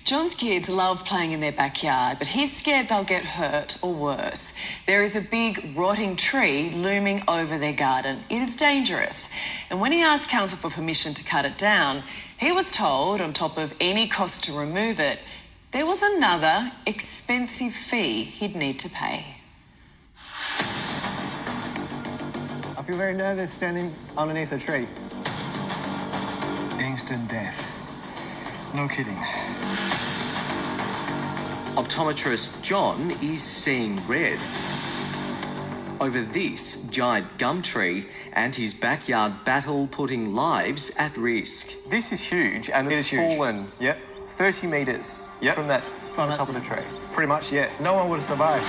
John's kids love playing in their backyard, but he's scared they'll get hurt or worse. There is a big rotting tree looming over their garden. It is dangerous. And when he asked council for permission to cut it down, he was told, on top of any cost to remove it, there was another expensive fee he'd need to pay. I feel very nervous standing underneath a tree. Instant death. No kidding. Optometrist John is seeing red over this giant gum tree and his backyard battle putting lives at risk. This is huge, and it's fallen 30 metres from the top of the tree. Pretty much, yeah. No one would survive.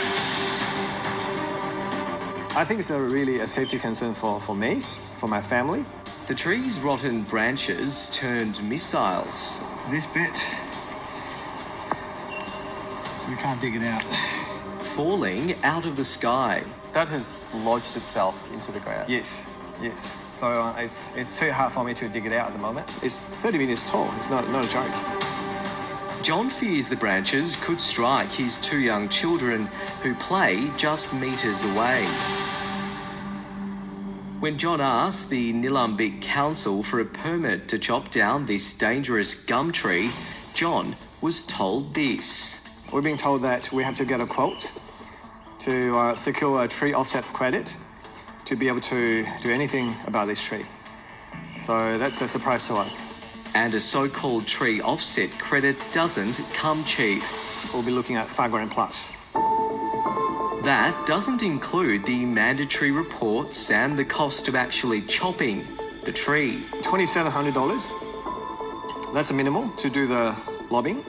I think it's really a safety concern for me, for my family. The tree's rotten branches turned missiles. This bit, we can't dig it out. Falling out of the sky. That has lodged itself into the ground. Yes. So it's too hard for me to dig it out at the moment. It's 30 metres tall. It's not a joke. John fears the branches could strike his two young children who play just metres away. When John asked the Nillumbik Council for a permit to chop down this dangerous gum tree, John was told this. We're being told that we have to get a quote to secure a tree offset credit to be able to do anything about this tree. So that's a surprise to us. And a so-called tree offset credit doesn't come cheap. We'll be looking at $5,000 plus. That doesn't include the mandatory reports and the cost of actually chopping the tree. $2,700. That's a minimum to do the lobbing.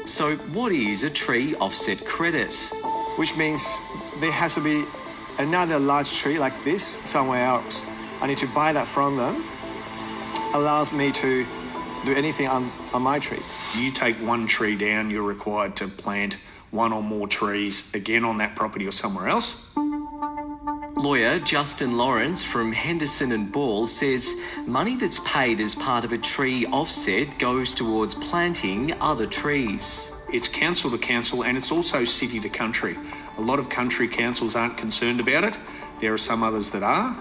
So what is a tree offset credit? Which means there has to be another large tree like this somewhere else. I need to buy that from them. Allows me to do anything on my tree. You take one tree down, you're required to plant one or more trees again on that property or somewhere else. Lawyer Justin Lawrence from Henderson and Ball says money that's paid as part of a tree offset goes towards planting other trees. It's council to council and it's also city to country. A lot of country councils aren't concerned about it. There are some others that are,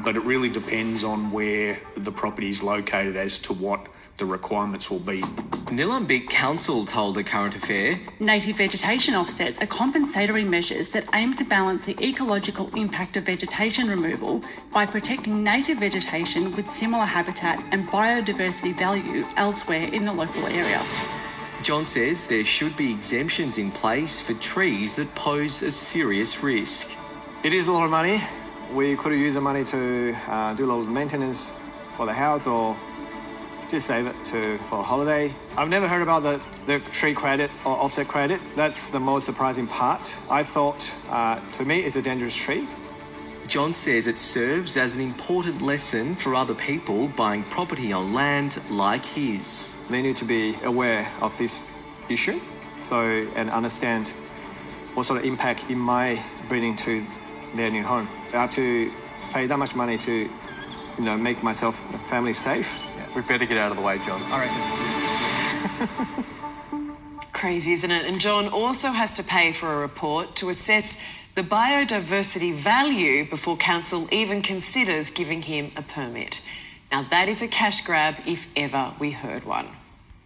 but it really depends on where the property is located as to what the requirements will be. Nillumbik Council told The Current Affair, native vegetation offsets are compensatory measures that aim to balance the ecological impact of vegetation removal by protecting native vegetation with similar habitat and biodiversity value elsewhere in the local area. John says there should be exemptions in place for trees that pose a serious risk. It is a lot of money. We could use the money to do a lot of maintenance for the house or just save it for a holiday. I've never heard about the tree credit or offset credit. That's the most surprising part. I thought, to me, it's a dangerous tree. John says it serves as an important lesson for other people buying property on land like his. They need to be aware of this issue and understand what sort of impact it might bring to their new home. I have to pay that much money to make myself and family safe. We better get out of the way, John. All right. Crazy, isn't it? And John also has to pay for a report to assess the biodiversity value before council even considers giving him a permit. Now, that is a cash grab if ever we heard one.